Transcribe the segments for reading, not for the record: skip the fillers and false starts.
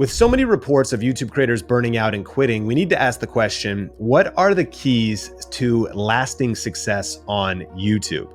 With so many reports of YouTube creators burning out and quitting, we need to ask the question, what are the keys to lasting success on YouTube?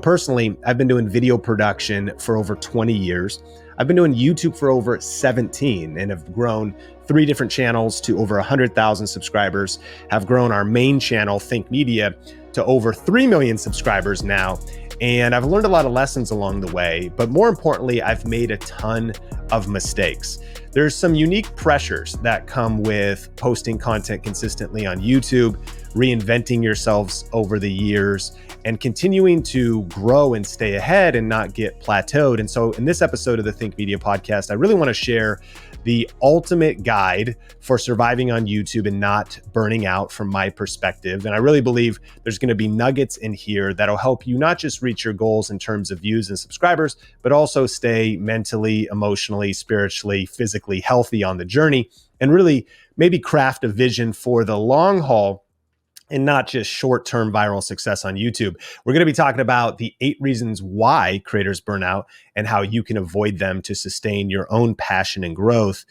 Personally, I've been doing video production for over 20 years. I've been doing YouTube for over 17 and have grown 3 different channels to over 100,000 subscribers, have grown our main channel, Think Media, to over 3 million subscribers now. And I've learned a lot of lessons along the way, but more importantly, I've made a ton of mistakes. There's some unique pressures that come with posting content consistently on YouTube, reinventing yourselves over the years, and continuing to grow and stay ahead and not get plateaued. And so in this episode of the Think Media podcast, I really want to share the ultimate guide for surviving on YouTube and not burning out from my perspective. And I really believe there's going to be nuggets in here that'll help you not just reach your goals in terms of views and subscribers, but also stay mentally, emotionally, spiritually, physically healthy on the journey and really maybe craft a vision for the long haul and not just short-term viral success on YouTube. We're going to be talking about the 8 reasons why creators burn out and how you can avoid them to sustain your own passion and growth.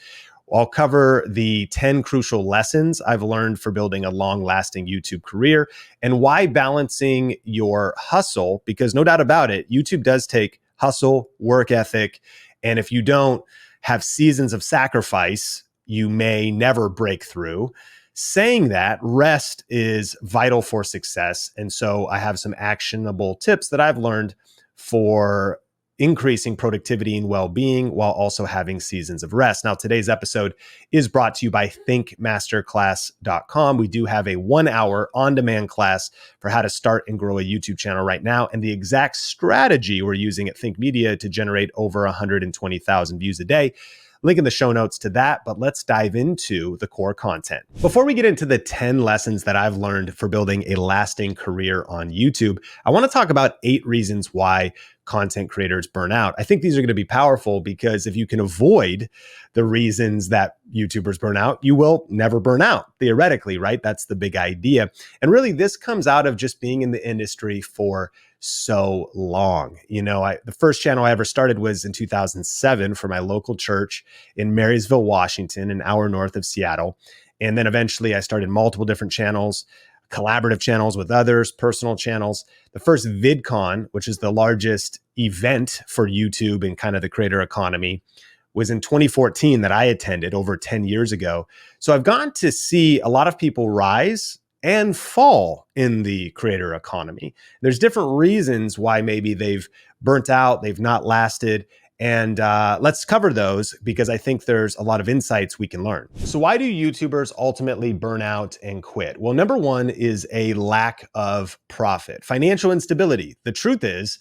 I'll cover the 10 crucial lessons I've learned for building a long-lasting YouTube career and why balancing your hustle, because no doubt about it, YouTube does take hustle, work ethic, and if you don't have seasons of sacrifice, you may never break through. Saying that, rest is vital for success. And so I have some actionable tips that I've learned for increasing productivity and well-being while also having seasons of rest. Now, today's episode is brought to you by thinkmasterclass.com. We do have a 1-hour on-demand class for how to start and grow a YouTube channel right now, and the exact strategy we're using at Think Media to generate over 120,000 views a day. Link in the show notes to that, but let's dive into the core content. Before we get into the 10 lessons that I've learned for building a lasting career on YouTube, I want to talk about 8 reasons why content creators burn out. I think these are going to be powerful because if you can avoid the reasons that YouTubers burn out, you will never burn out, theoretically, right? That's the big idea. And really, this comes out of just being in the industry for so long. The first channel I ever started was in 2007 for my local church in Marysville, Washington, an hour north of Seattle. And then eventually I started multiple different channels, collaborative channels with others, personal channels. The first VidCon, which is the largest event for YouTube and kind of the creator economy, was in 2014 that I attended over 10 years ago. So I've gotten to see a lot of people rise and fall in the creator economy. There's different reasons why maybe they've burnt out, they've not lasted. And let's cover those because I think there's a lot of insights we can learn. So why do YouTubers ultimately burn out and quit? Well, number one is a lack of profit, financial instability. The truth is,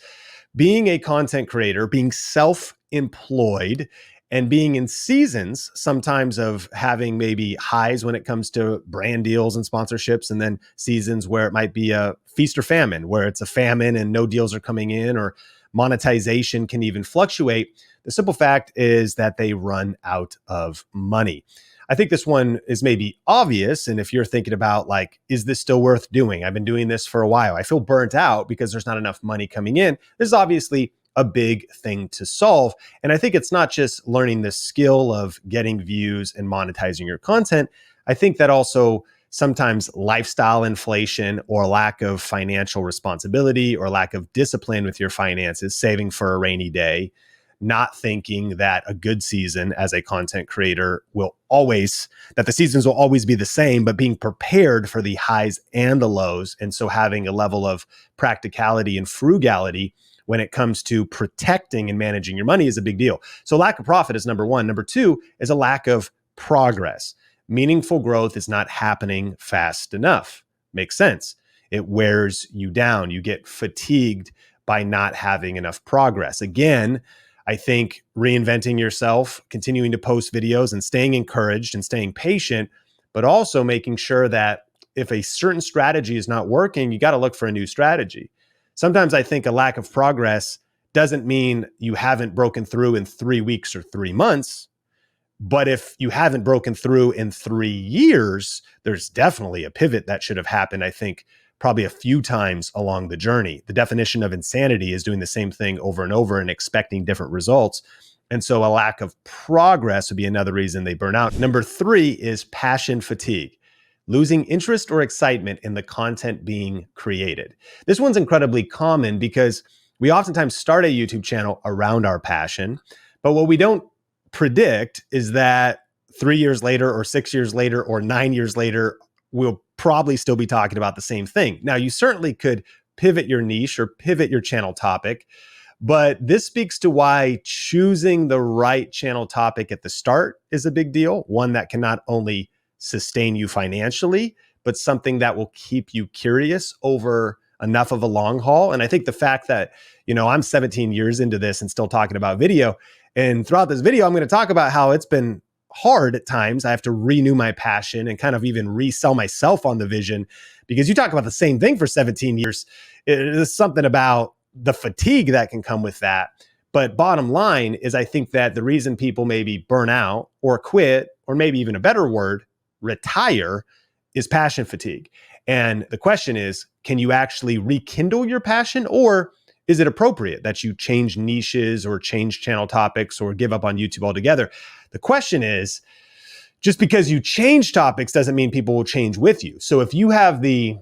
being a content creator, being self-employed, and being in seasons sometimes of having maybe highs when it comes to brand deals and sponsorships, and then seasons where it might be a feast or famine, where it's a famine and no deals are coming in, or monetization can even fluctuate. The simple fact is that they run out of money. I think this one is maybe obvious. And if you're thinking about is this still worth doing? I've been doing this for a while. I feel burnt out because there's not enough money coming in. This is obviously a big thing to solve. And I think it's not just learning the skill of getting views and monetizing your content. I think that also sometimes lifestyle inflation or lack of financial responsibility or lack of discipline with your finances, saving for a rainy day, not thinking that a good season as a content creator that the seasons will always be the same, but being prepared for the highs and the lows. And so having a level of practicality and frugality when it comes to protecting and managing your money is a big deal. So lack of profit is number one. Number two is a lack of progress. Meaningful growth is not happening fast enough. Makes sense. It wears you down. You get fatigued by not having enough progress. Again, I think reinventing yourself, continuing to post videos and staying encouraged and staying patient, but also making sure that if a certain strategy is not working, you got to look for a new strategy. Sometimes I think a lack of progress doesn't mean you haven't broken through in 3 weeks or 3 months. But if you haven't broken through in 3 years, there's definitely a pivot that should have happened, I think, probably a few times along the journey. The definition of insanity is doing the same thing over and over and expecting different results. And so a lack of progress would be another reason they burn out. Number 3 is passion fatigue, losing interest or excitement in the content being created. This one's incredibly common because we oftentimes start a YouTube channel around our passion, but what we don't predict is that 3 years later or 6 years later or 9 years later, we'll probably still be talking about the same thing. Now, you certainly could pivot your niche or pivot your channel topic, but this speaks to why choosing the right channel topic at the start is a big deal. One that can not only sustain you financially, but something that will keep you curious over enough of a long haul. And I think the fact that, I'm 17 years into this and still talking about video, and throughout this video, I'm going to talk about how it's been hard at times. I have to renew my passion and kind of even resell myself on the vision, because you talk about the same thing for 17 years. There's something about the fatigue that can come with that. But bottom line is, I think that the reason people maybe burn out or quit, or maybe even a better word, retire, is passion fatigue. And the question is, can you actually rekindle your passion, or is it appropriate that you change niches or change channel topics or give up on YouTube altogether? The question is, just because you change topics doesn't mean people will change with you. So if you have the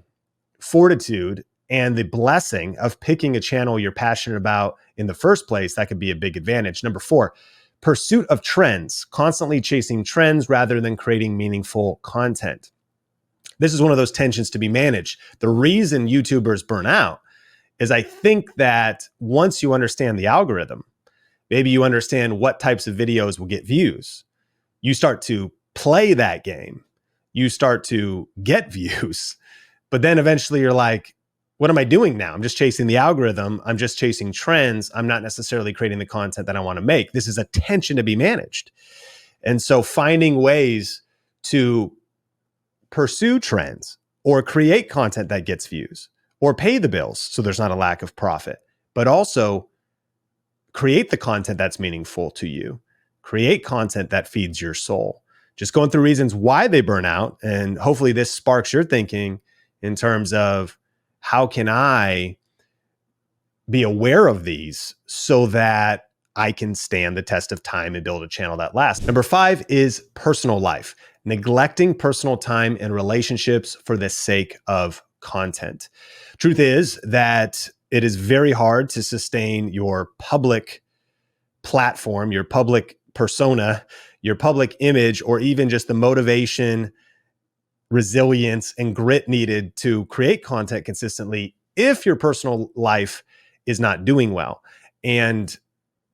fortitude and the blessing of picking a channel you're passionate about in the first place, that could be a big advantage. Number 4, pursuit of trends, constantly chasing trends rather than creating meaningful content. This is one of those tensions to be managed. The reason YouTubers burn out is, I think that once you understand the algorithm, maybe you understand what types of videos will get views, you start to play that game, you start to get views, but then eventually you're like, what am I doing now? I'm just chasing the algorithm. I'm just chasing trends. I'm not necessarily creating the content that I want to make. This is a tension to be managed. And so finding ways to pursue trends or create content that gets views or pay the bills so there's not a lack of profit, but also create the content that's meaningful to you, create content that feeds your soul. Just going through reasons why they burn out. And hopefully this sparks your thinking in terms of, how can I be aware of these so that I can stand the test of time and build a channel that lasts? Number 5 is personal life, neglecting personal time and relationships for the sake of content. Truth is that it is very hard to sustain your public platform, your public persona, your public image, or even just the motivation, resilience, and grit needed to create content consistently if your personal life is not doing well. And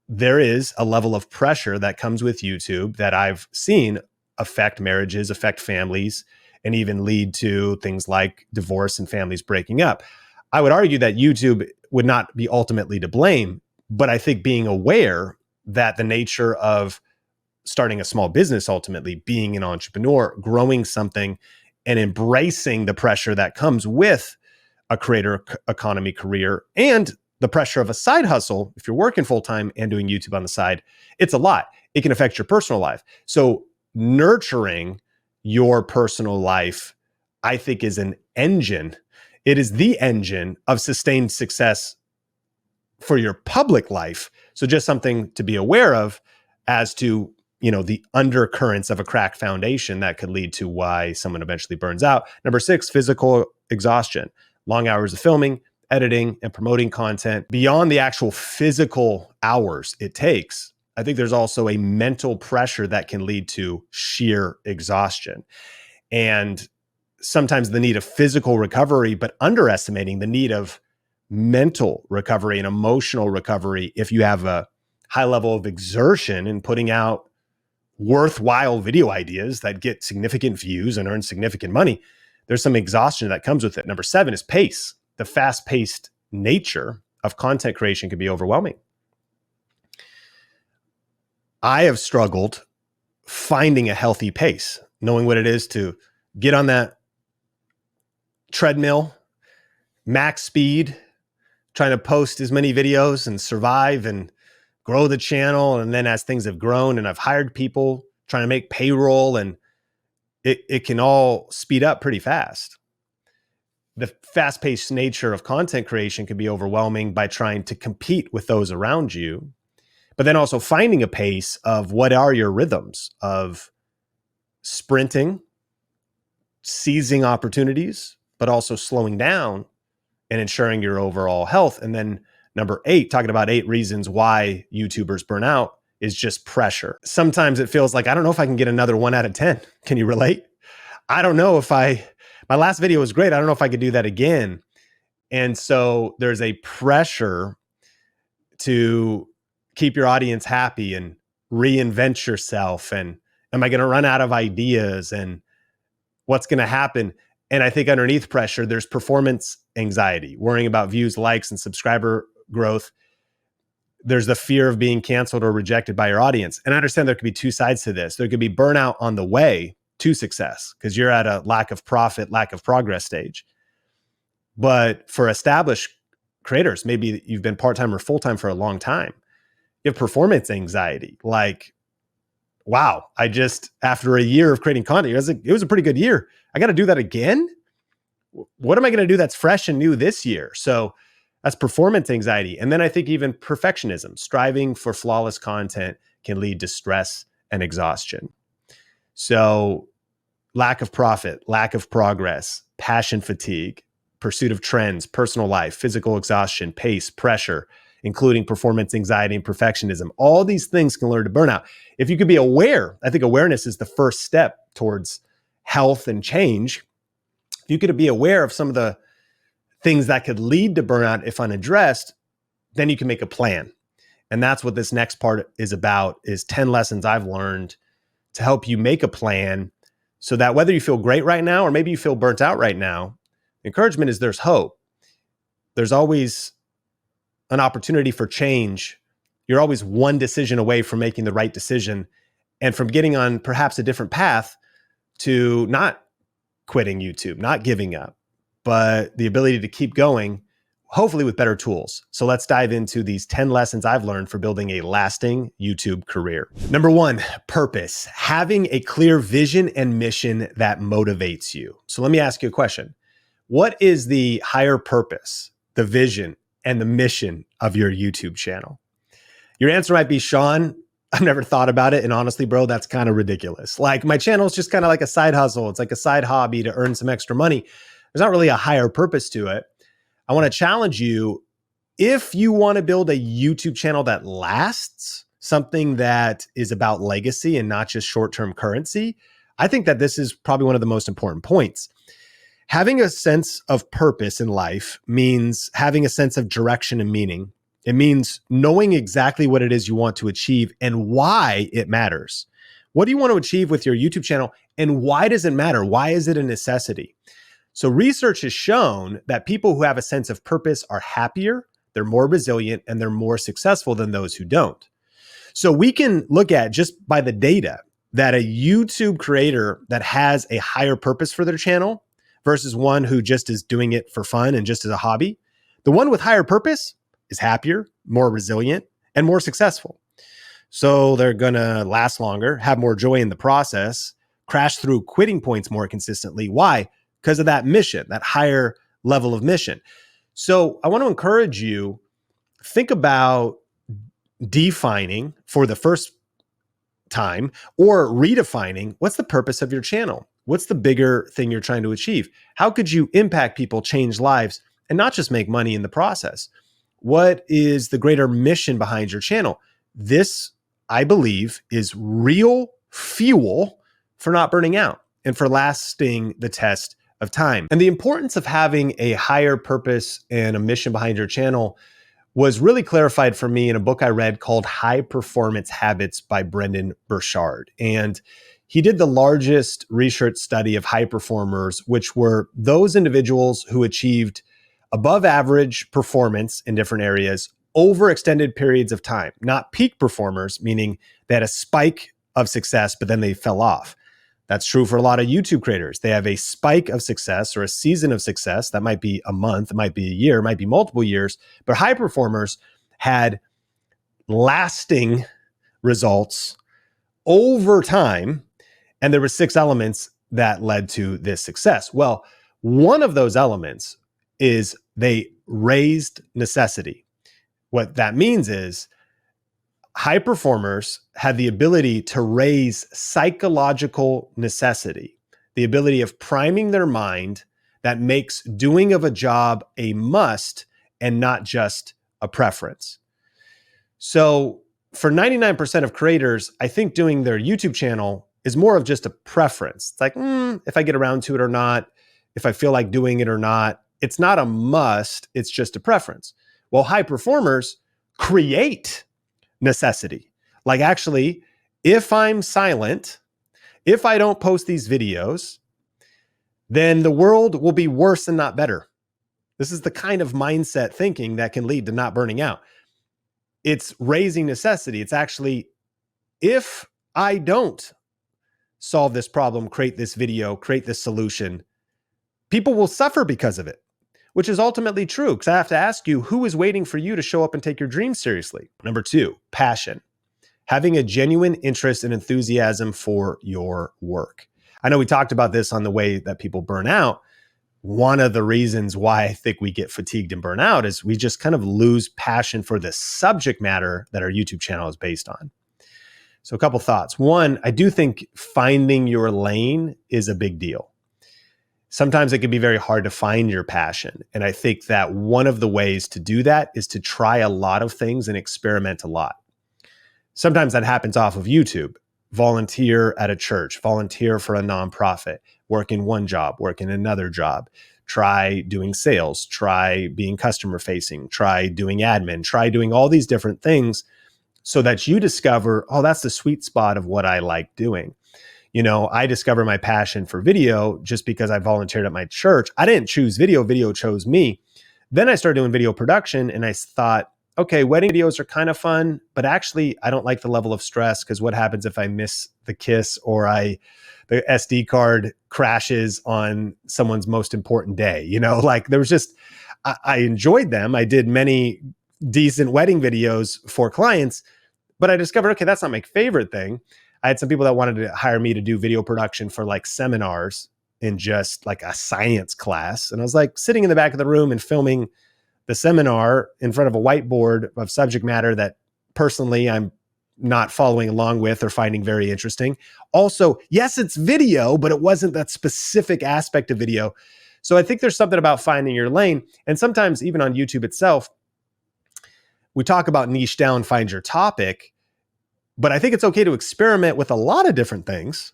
there is a level of pressure that comes with YouTube that I've seen affect marriages, affect families, and even lead to things like divorce and families breaking up. I would argue that YouTube would not be ultimately to blame, but I think being aware that the nature of starting a small business, ultimately being an entrepreneur, growing something, and embracing the pressure that comes with a creator economy career and the pressure of a side hustle, if you're working full-time and doing YouTube on the side, it's a lot. It can affect your personal life. So nurturing your personal life, I think, is an engine. It is the engine of sustained success for your public life. So just something to be aware of as to, the undercurrents of a cracked foundation that could lead to why someone eventually burns out. Number 6, physical exhaustion, long hours of filming, editing, and promoting content. Beyond the actual physical hours it takes, I think there's also a mental pressure that can lead to sheer exhaustion. And sometimes the need of physical recovery, but underestimating the need of mental recovery and emotional recovery if you have a high level of exertion in putting out worthwhile video ideas that get significant views and earn significant money. There's some exhaustion that comes with it. Number 7 is pace. The fast-paced nature of content creation can be overwhelming. I have struggled finding a healthy pace, knowing what it is to get on that treadmill, max speed, trying to post as many videos and survive and grow the channel. And then as things have grown and I've hired people trying to make payroll, and it can all speed up pretty fast. the fast-paced nature of content creation can be overwhelming by trying to compete with those around you, but then also finding a pace of what are your rhythms of sprinting, seizing opportunities, but also slowing down and ensuring your overall health. And then number 8, talking about 8 reasons why YouTubers burn out, is just pressure. Sometimes it feels like, I don't know if I can get another 1 out of 10. Can you relate? I don't know if my last video was great. I don't know if I could do that again. And so there's a pressure to keep your audience happy and reinvent yourself. And am I going to run out of ideas? And what's going to happen? And I think underneath pressure, there's performance anxiety, worrying about views, likes, and subscriber growth. There's the fear of being canceled or rejected by your audience. And I understand there could be 2 sides to this. There could be burnout on the way to success because you're at a lack of profit, lack of progress stage. But for established creators, maybe you've been part-time or full-time for a long time, you have performance anxiety. Like, wow, after a year of creating content, it was a pretty good year. I got to do that again? What am I going to do that's fresh and new this year? So that's performance anxiety. And then I think even perfectionism, striving for flawless content can lead to stress and exhaustion. So lack of profit, lack of progress, passion fatigue, pursuit of trends, personal life, physical exhaustion, pace, pressure, including performance anxiety and perfectionism. All these things can lead to burnout. If you could be aware, I think awareness is the first step towards health and change. If you could be aware of some of the things that could lead to burnout if unaddressed, then you can make a plan. And that's what this next part is about, is 10 lessons I've learned to help you make a plan so that whether you feel great right now or maybe you feel burnt out right now, encouragement is there's hope. There's always an opportunity for change. You're always one decision away from making the right decision and from getting on perhaps a different path to not quitting YouTube, not giving up, but the ability to keep going, hopefully with better tools. So let's dive into these 10 lessons I've learned for building a lasting YouTube career. Number 1, purpose. Having a clear vision and mission that motivates you. So let me ask you a question. What is the higher purpose, the vision, and the mission of your YouTube channel? Your answer might be, Sean, I've never thought about it. And honestly, bro, that's kind of ridiculous. Like, my channel is just kind of like a side hustle. It's like a side hobby to earn some extra money. There's not really a higher purpose to it. I want to challenge you. If you want to build a YouTube channel that lasts, something that is about legacy and not just short-term currency, I think that this is probably one of the most important points. Having a sense of purpose in life means having a sense of direction and meaning. It means knowing exactly what it is you want to achieve and why it matters. What do you want to achieve with your YouTube channel, and why does it matter? Why is it a necessity? So research has shown that people who have a sense of purpose are happier, they're more resilient, and they're more successful than those who don't. So we can look at, just by the data, that a YouTube creator that has a higher purpose for their channel versus one who just is doing it for fun and just as a hobby, the one with higher purpose is happier, more resilient, and more successful. So they're going to last longer, have more joy in the process, crash through quitting points more consistently. Why? Because of that mission, that higher level of mission. So I want to encourage you, think about defining for the first time or redefining what's the purpose of your channel. What's the bigger thing you're trying to achieve? How could you impact people, change lives, and not just make money in the process? What is the greater mission behind your channel? This, I believe, is real fuel for not burning out and for lasting the test of time. And the importance of having a higher purpose and a mission behind your channel was really clarified for me in a book I read called High Performance Habits by Brendon Burchard. And he did the largest research study of high performers, which were those individuals who achieved above average performance in different areas over extended periods of time, not peak performers, meaning they had a spike of success, but then they fell off. That's true for a lot of YouTube creators. They have a spike of success or a season of success. That might be a month, it might be a year, it might be multiple years, but high performers had lasting results over time. And there were 6 elements that led to this success. Well, One of those elements is they raised necessity. What that means is high performers have the ability to raise psychological necessity, the ability of priming their mind that makes doing of a job a must and not just a preference. So for 99% of creators, I think doing their YouTube channel is more of just a preference. It's like, if I get around to it or not, if I feel like doing it or not. It's not a must, it's just a preference. Well, high performers create necessity. Like, actually, if I'm silent, if I don't post these videos, then the world will be worse and not better. This is the kind of mindset thinking that can lead to not burning out. It's raising necessity. It's actually, if I don't solve this problem, create this video, create this solution, people will suffer because of it, which is ultimately true. Because I have to ask you, who is waiting for you to show up and take your dreams seriously? Number 2, passion. Having a genuine interest and enthusiasm for your work. I know we talked about this on the way that people burn out. One of the reasons why I think we get fatigued and burn out is we just kind of lose passion for the subject matter that our YouTube channel is based on. So a couple thoughts. One, I do think finding your lane is a big deal. Sometimes it can be very hard to find your passion. And I think that one of the ways to do that is to try a lot of things and experiment a lot. Sometimes that happens off of YouTube. Volunteer at a church, volunteer for a nonprofit, work in one job, work in another job, try doing sales, try being customer facing, try doing admin, try doing all these different things so that you discover, oh, that's the sweet spot of what I like doing. You know, I discovered my passion for video just because I volunteered at my church. I didn't choose video, video chose me. Then I started doing video production and I thought, okay, wedding videos are kind of fun, but actually I don't like the level of stress because what happens if I miss the kiss or the SD card crashes on someone's most important day? You know, like there was just, I enjoyed them. I did many decent wedding videos for clients, but I discovered, okay, that's not my favorite thing. I had some people that wanted to hire me to do video production for like seminars in just like a science class. And I was like sitting in the back of the room and filming the seminar in front of a whiteboard of subject matter that personally I'm not following along with or finding very interesting. Also, yes, it's video, but it wasn't that specific aspect of video. So I think there's something about finding your lane. And sometimes even on YouTube itself, we talk about niche down, find your topic, but I think it's okay to experiment with a lot of different things.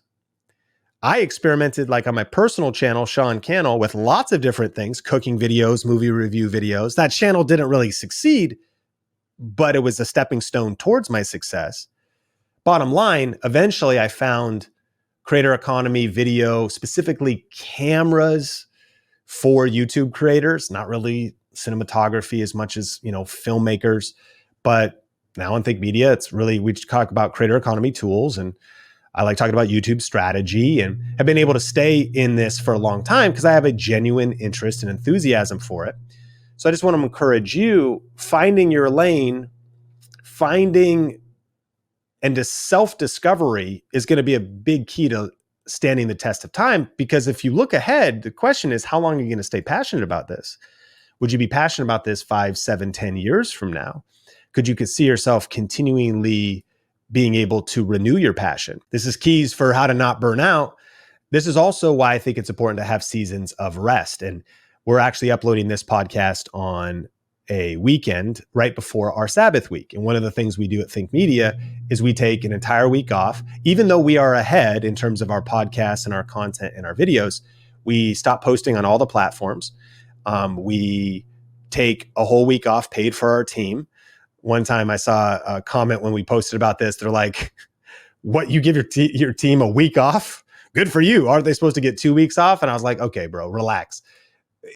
I experimented like on my personal channel, Sean Cannell, with lots of different things, cooking videos, movie review videos. That channel didn't really succeed, but it was a stepping stone towards my success. Bottom line, eventually I found creator economy video, specifically cameras for YouTube creators, not really cinematography as much as, you know, filmmakers. But now on Think Media, it's really, we talk about creator economy tools, and I like talking about YouTube strategy, and have been able to stay in this for a long time because I have a genuine interest and enthusiasm for it. So I just want to encourage you, finding your lane, finding and to self-discovery is going to be a big key to standing the test of time. Because if you look ahead, the question is, how long are you going to stay passionate about this? Would you be passionate about this 5, 7, 10 years from now? Could you see yourself continually being able to renew your passion? This is keys for how to not burn out. This is also why I think it's important to have seasons of rest. And we're actually uploading this podcast on a weekend right before our Sabbath week. And one of the things we do at Think Media is we take an entire week off. Even though we are ahead in terms of our podcasts and our content and our videos, we stop posting on all the platforms. We take a whole week off paid for our team. One time I saw a comment when we posted about this. They're like, what, you give your team a week off? Good for you. Aren't they supposed to get 2 weeks off? And I was like, okay, bro, relax.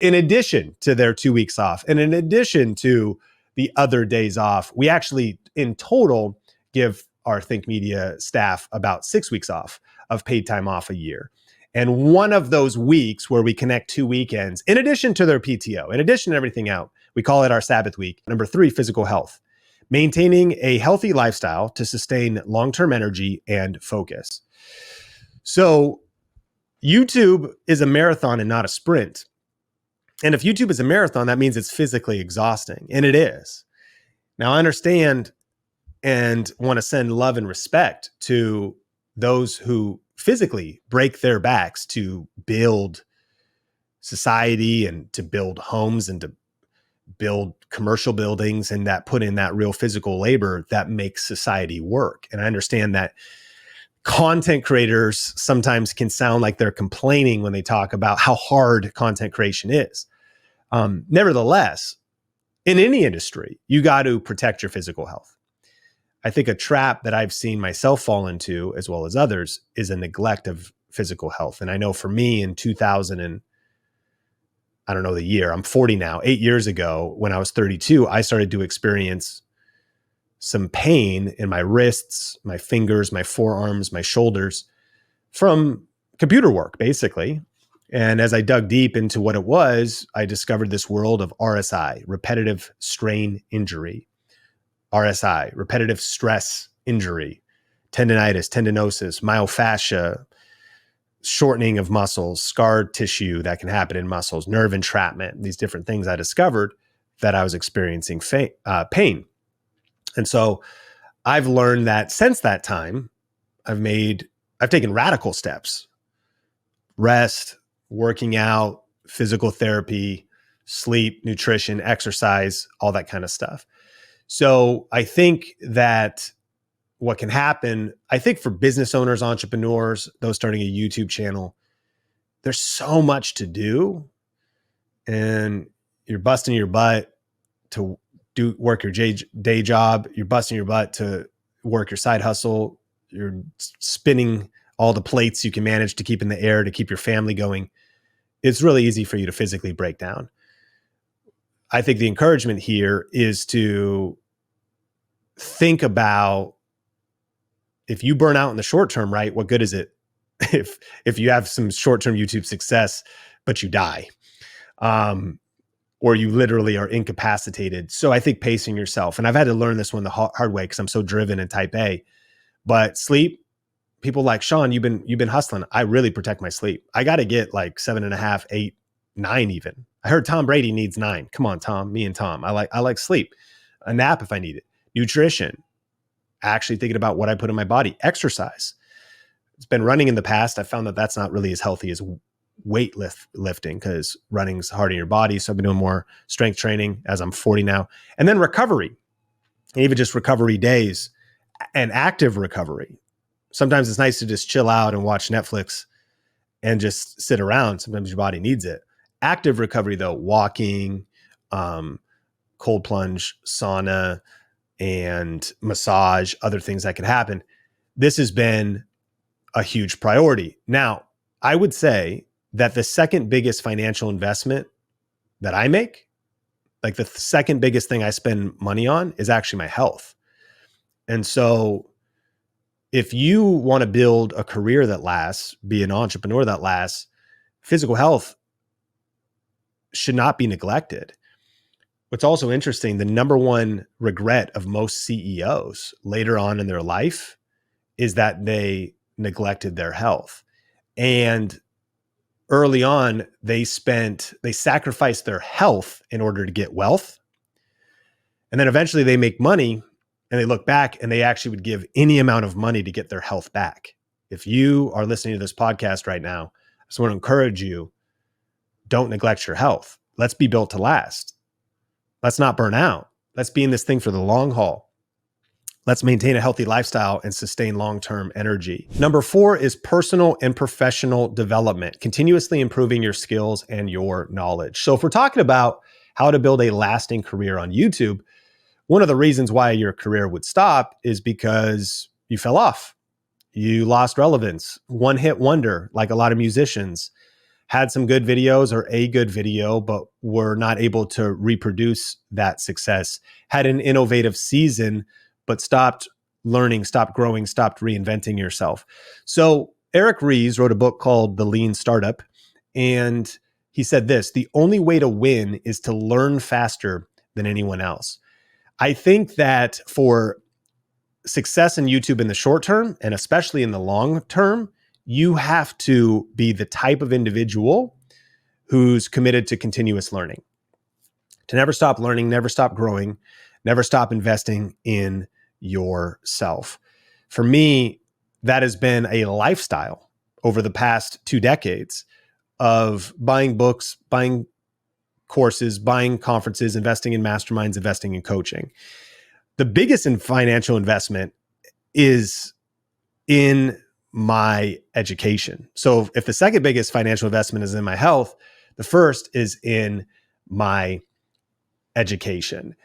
In addition to their 2 weeks off, and in addition to the other days off, we actually in total give our Think Media staff about 6 weeks off of paid time off a year. And one of those weeks where we connect 2 weekends, in addition to their PTO, in addition to everything out, we call it our Sabbath week. Number 3, physical health. Maintaining a healthy lifestyle to sustain long-term energy and focus. So YouTube is a marathon and not a sprint. And if YouTube is a marathon, that means it's physically exhausting, and it is. Now, I understand and want to send love and respect to those who physically break their backs to build society and to build homes and to build commercial buildings, and that put in that real physical labor that makes society work. And I understand that content creators sometimes can sound like they're complaining when they talk about how hard content creation is. Nevertheless, in any industry, you got to protect your physical health. I think a trap that I've seen myself fall into, as well as others, is a neglect of physical health. And I know for me in 2000 and I don't know the year, I'm 40 now, 8 years ago, when I was 32, I started to experience some pain in my wrists, my fingers, my forearms, my shoulders from computer work, basically. And as I dug deep into what it was, I discovered this world of RSI, repetitive strain injury, RSI, repetitive stress injury, tendinitis, tendinosis, myofascia, shortening of muscles, scar tissue that can happen in muscles, nerve entrapment, these different things I discovered that I was experiencing pain. And so I've learned that since that time, I've taken radical steps: rest, working out, physical therapy, sleep, nutrition, exercise, all that kind of stuff. So I think that what can happen, I think for business owners, entrepreneurs, those starting a YouTube channel, there's so much to do, and you're busting your butt to work your day job. You're busting your butt to work your side hustle. You're spinning all the plates you can manage to keep in the air to keep your family going. It's really easy for you to physically break down. I think the encouragement here is to think about, if you burn out in the short term, right? What good is it if you have some short-term YouTube success, but you die, or you literally are incapacitated? So I think pacing yourself, and I've had to learn this one the hard way because I'm so driven and type A. But sleep, people like Sean, you've been hustling. I really protect my sleep. I got to get like 7.5, 8, 9 even. I heard Tom Brady needs 9. Come on, Tom. Me and Tom. I like sleep. A nap if I need it. Nutrition. Actually thinking about what I put in my body. Exercise. It's been running in the past. I found that that's not really as healthy as lifting, because running's hard on your body. So I've been doing more strength training as I'm 40 now. And then recovery, and even just recovery days and active recovery. Sometimes it's nice to just chill out and watch Netflix and just sit around. Sometimes your body needs it. Active recovery though, walking, cold plunge, sauna, and massage, other things that can happen. This has been a huge priority. Now, I would say that the second biggest financial investment that I make, like the second biggest thing I spend money on, is actually my health. And so if you want to build a career that lasts, be an entrepreneur that lasts, physical health should not be neglected. What's also interesting, the number one regret of most CEOs later on in their life is that they neglected their health. And early on, they sacrificed their health in order to get wealth. And then eventually they make money and they look back and they actually would give any amount of money to get their health back. If you are listening to this podcast right now, I just want to encourage you, don't neglect your health. Let's be built to last. Let's not burn out. Let's be in this thing for the long haul. Let's maintain a healthy lifestyle and sustain long-term energy. Number 4 is personal and professional development, continuously improving your skills and your knowledge. So if we're talking about how to build a lasting career on YouTube, one of the reasons why your career would stop is because you fell off. You lost relevance, one-hit wonder, like a lot of musicians. Had some good videos or a good video, but were not able to reproduce that success. Had an innovative season, but stopped learning, stopped growing, stopped reinventing yourself. So Eric Ries wrote a book called The Lean Startup, and he said this: the only way to win is to learn faster than anyone else. I think that for success in YouTube in the short term, and especially in the long term, you have to be the type of individual who's committed to continuous learning, to never stop learning, never stop growing, never stop investing in yourself. For me, that has been a lifestyle over the past 2 decades of buying books, buying courses, buying conferences, investing in masterminds, investing in coaching. The biggest financial investment is in my education. So if the second biggest financial investment is in my health, the first is in my education.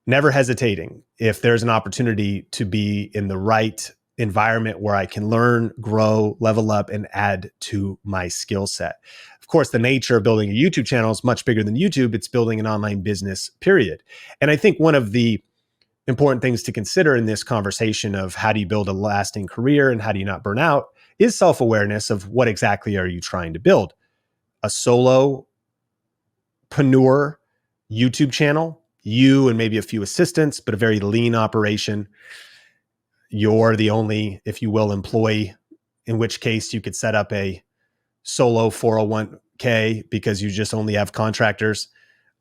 Never hesitating if there's an opportunity to be in the right environment where I can learn, grow, level up, and add to my skill set. Of course, the nature of building a YouTube channel is much bigger than YouTube. It's building an online business, period. And I think one of the important things to consider in this conversation of how do you build a lasting career and how do you not burn out is self-awareness of what exactly are you trying to build. A solopreneur YouTube channel, you and maybe a few assistants, but a very lean operation. You're the only, if you will, employee, in which case you could set up a solo 401k because you just only have contractors.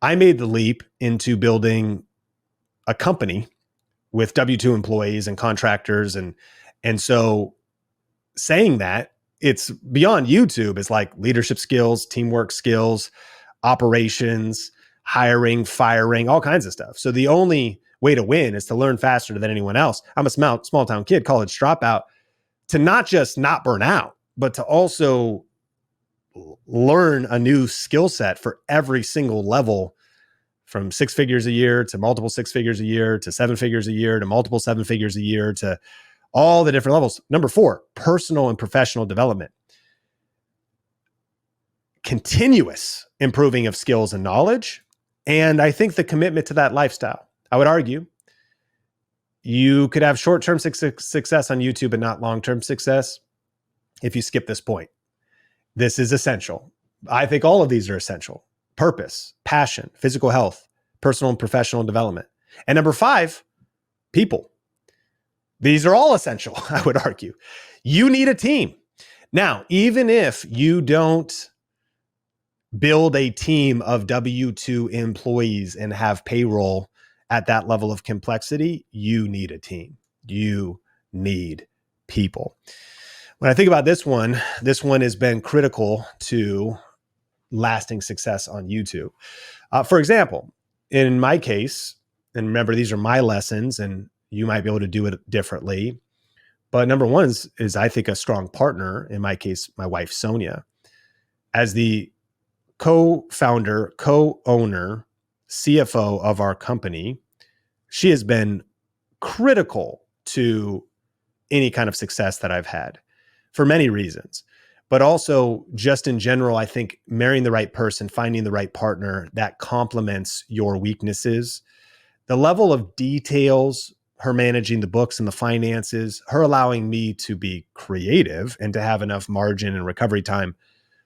I made the leap into building a company with W-2 employees and contractors. And so saying that, it's beyond YouTube. It's like leadership skills, teamwork skills, operations, hiring, firing, all kinds of stuff. So the only way to win is to learn faster than anyone else. I'm a small town kid, college dropout, to not just not burn out, but to also learn a new skill set for every single level, from 6 figures a year to multiple 6 figures a year to 7 figures a year to multiple 7 figures a year to all the different levels. Number 4, personal and professional development. Continuous improving of skills and knowledge. And I think the commitment to that lifestyle. I would argue you could have short-term success on YouTube and not long-term success if you skip this point. This is essential. I think all of these are essential. Purpose, passion, physical health, personal and professional development. And number 5, people. These are all essential, I would argue. You need a team. Now, even if you don't build a team of W-2 employees and have payroll at that level of complexity, you need a team. You need people. When I think about this one has been critical to lasting success on YouTube. For example, in my case, and remember, these are my lessons and you might be able to do it differently. But number 1 is I think a strong partner, in my case, my wife, Sonia, as the co-founder, co-owner, CFO of our company. She has been critical to any kind of success that I've had for many reasons. But also just in general, I think marrying the right person, finding the right partner that complements your weaknesses, the level of details, her managing the books and the finances, her allowing me to be creative and to have enough margin and recovery time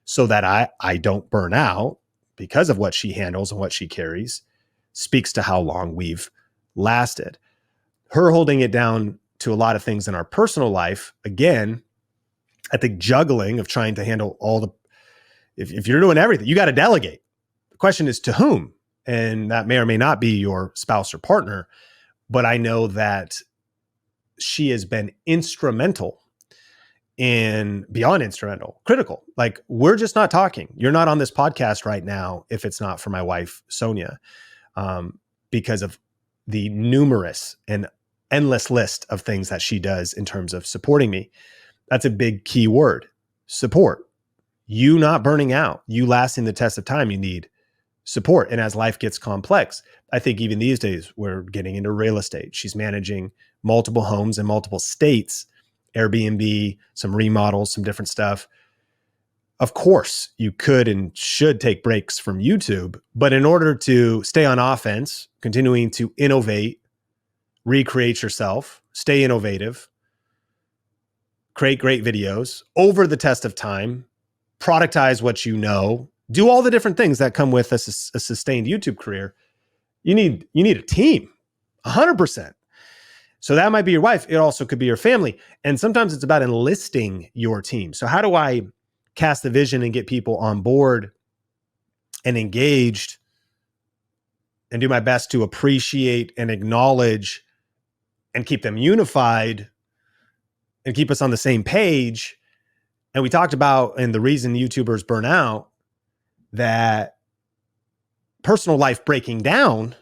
so that I don't burn out because of what she handles and what she carries, speaks to how long we've lasted. Her holding it down to a lot of things in our personal life, again, I think juggling of trying to handle all the, if you're doing everything, you got to delegate. The question is to whom? And that may or may not be your spouse or partner, but I know that she has been instrumental in beyond instrumental, critical. Like, we're just not talking. You're not on this podcast right now if it's not for my wife, Sonia, because of the numerous and endless list of things that she does in terms of supporting me. That's a big key word, support. You not burning out, you lasting the test of time, you need support. And as life gets complex, I think even these days we're getting into real estate. She's managing multiple homes in multiple states, Airbnb, some remodels, some different stuff. Of course, you could and should take breaks from YouTube, but in order to stay on offense, continuing to innovate, recreate yourself, stay innovative, create great videos over the test of time, productize what you know, do all the different things that come with a sustained YouTube career. You need a team, 100%. So that might be your wife. It also could be your family. And sometimes it's about enlisting your team. So how do I cast the vision and get people on board and engaged and do my best to appreciate and acknowledge and keep them unified and keep us on the same page. And we talked about, and the reason YouTubers burn out, that personal life breaking down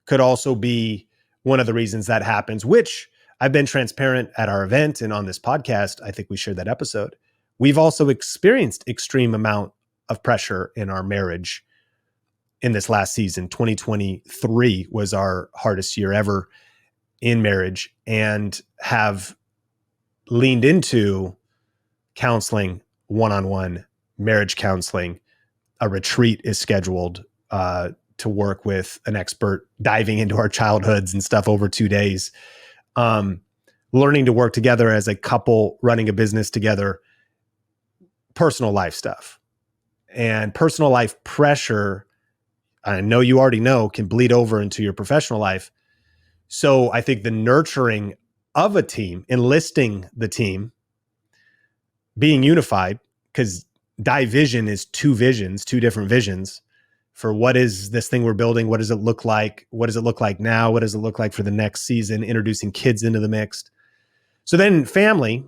could also be one of the reasons that happens, which I've been transparent at our event and on this podcast. I think we shared that episode. We've also experienced extreme amount of pressure in our marriage in this last season. 2023 was our hardest year ever in marriage, and have leaned into counseling, one-on-one marriage counseling. A retreat is scheduled to work with an expert, diving into our childhoods and stuff over 2 days. Learning to work together as a couple, running a business together, personal life stuff. And personal life pressure, I know you already know, can bleed over into your professional life. So I think the nurturing of a team, enlisting the team, being unified, because division is two visions, two different visions for what is this thing we're building? What does it look like? What does it look like now? What does it look like for the next season? Introducing kids into the mix. So then family,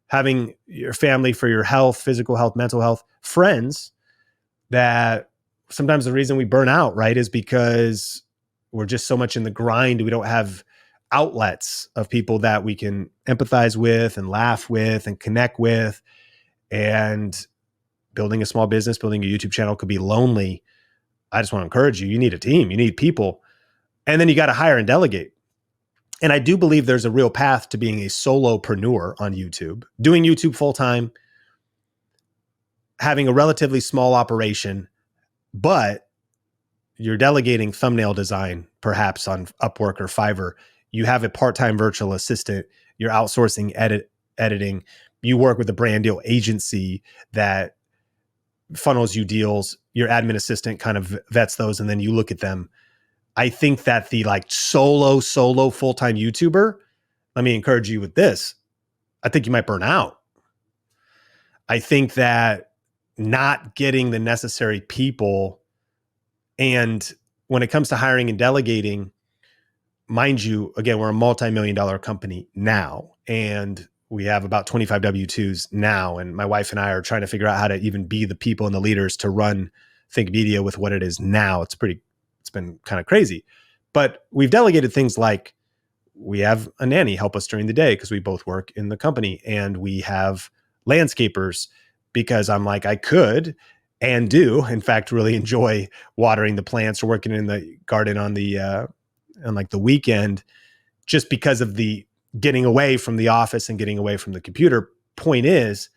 having your family for your health, physical health, mental health, friends, that sometimes the reason we burn out, right, is because we're just so much in the grind. We don't have outlets of people that we can empathize with and laugh with and connect with. And building a small business, building a YouTube channel could be lonely. I just want to encourage you. You need a team. You need people. And then you got to hire and delegate. And I do believe there's a real path to being a solopreneur on YouTube, doing YouTube full-time, having a relatively small operation, but you're delegating thumbnail design, perhaps on Upwork or Fiverr. You have a part-time virtual assistant. You're outsourcing editing. You work with a brand deal agency that funnels you deals. Your admin assistant kind of vets those, and then you look at them. I think that the solo full-time YouTuber, let me encourage you with this. I think you might burn out. I think that not getting the necessary people, and when it comes to hiring and delegating, mind you, again, we're a multi-million-dollar company now, and we have about 25 W-2s now. And my wife and I are trying to figure out how to even be the people and the leaders to run Think Media with what it is now. It's been kind of crazy, but we've delegated things like we have a nanny help us during the day because we both work in the company, and we have landscapers because I'm like, I could and do, in fact, really enjoy watering the plants or working in the garden on the weekend, just because of the getting away from the office and getting away from the computer. Point is,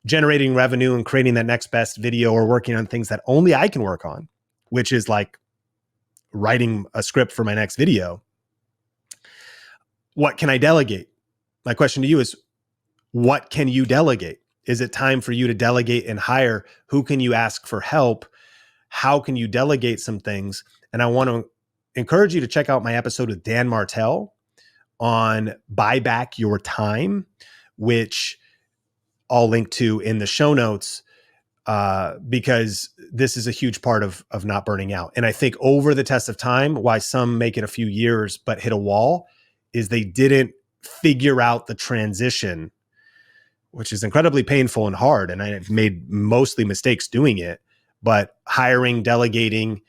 generating revenue and creating that next best video or working on things that only I can work on, which is like writing a script for my next video. What can I delegate? My question to you is, what can you delegate? Is it time for you to delegate and hire? Who can you ask for help? How can you delegate some things? And I want to encourage you to check out my episode with Dan Martell on buy back your time, which I'll link to in the show notes, because this is a huge part of not burning out. And I think over the test of time, why some make it a few years but hit a wall, is they didn't figure out the transition, which is incredibly painful and hard. And I've made mostly mistakes doing it, but hiring, delegating,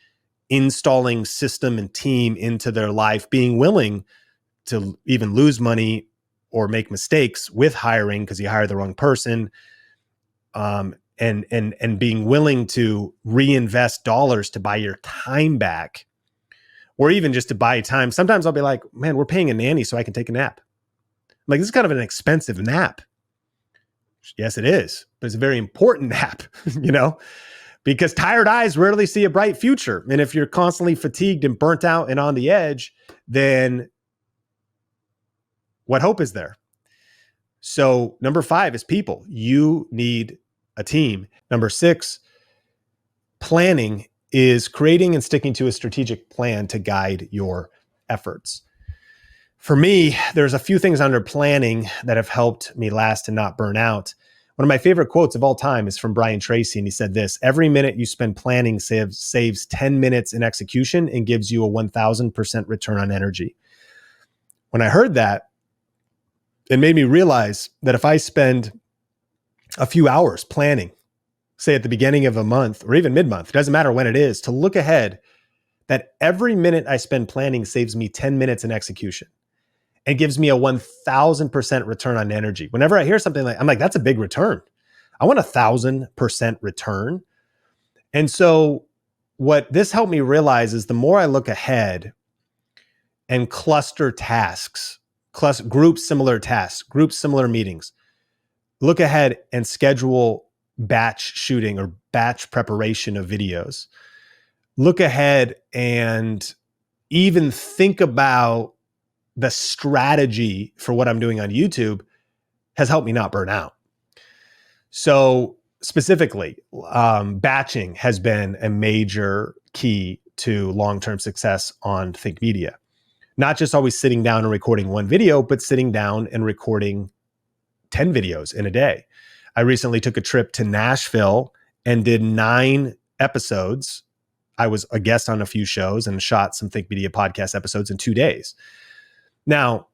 installing system and team into their life, being willing to even lose money or make mistakes with hiring because you hired the wrong person, and being willing to reinvest dollars to buy your time back, or even just to buy time. Sometimes I'll be like, man, we're paying a nanny so I can take a nap. I'm like, this is kind of an expensive nap. Yes, it is, but it's a very important nap, because tired eyes rarely see a bright future. And if you're constantly fatigued and burnt out and on the edge, then what hope is there? So number 5 is people. You need a team. Number 6, planning, is creating and sticking to a strategic plan to guide your efforts. For me, there's a few things under planning that have helped me last and not burn out. One of my favorite quotes of all time is from Brian Tracy, and he said this: every minute you spend planning saves 10 minutes in execution and gives you a 1,000% return on energy. When I heard that, it made me realize that if I spend a few hours planning, say at the beginning of a month or even mid-month, doesn't matter when it is, to look ahead, that every minute I spend planning saves me 10 minutes in execution and gives me a 1,000% return on energy. Whenever I hear something like, I'm like, that's a big return. I want 1,000% return. And so what this helped me realize is the more I look ahead and cluster tasks, group similar tasks, group similar meetings, look ahead and schedule batch shooting or batch preparation of videos. Look ahead and even think about the strategy for what I'm doing on YouTube has helped me not burn out. So specifically, batching has been a major key to long-term success on Think Media. Not just always sitting down and recording one video, but sitting down and recording 10 videos in a day. I recently took a trip to Nashville and did 9 episodes. I was a guest on a few shows and shot some Think Media podcast episodes in 2 days. Now,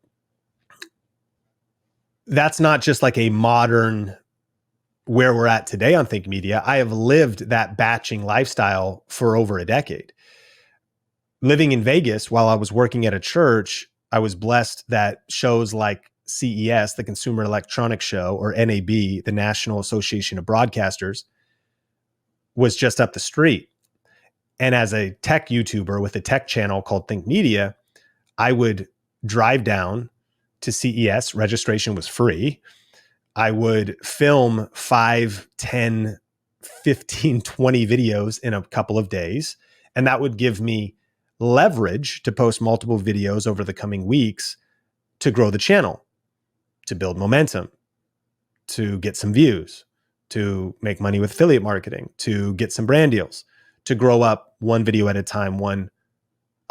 that's not just like a modern where we're at today on Think Media. I have lived that batching lifestyle for over a decade. Living in Vegas while I was working at a church, I was blessed that shows like CES, the Consumer Electronics Show, or NAB, the National Association of Broadcasters, was just up the street. And as a tech YouTuber with a tech channel called Think Media, I would drive down to CES. Registration was free. I would film 5, 10, 15, 20 videos in a couple of days. And that would give me leverage to post multiple videos over the coming weeks to grow the channel, to build momentum, to get some views, to make money with affiliate marketing, to get some brand deals, to grow up one video at a time, one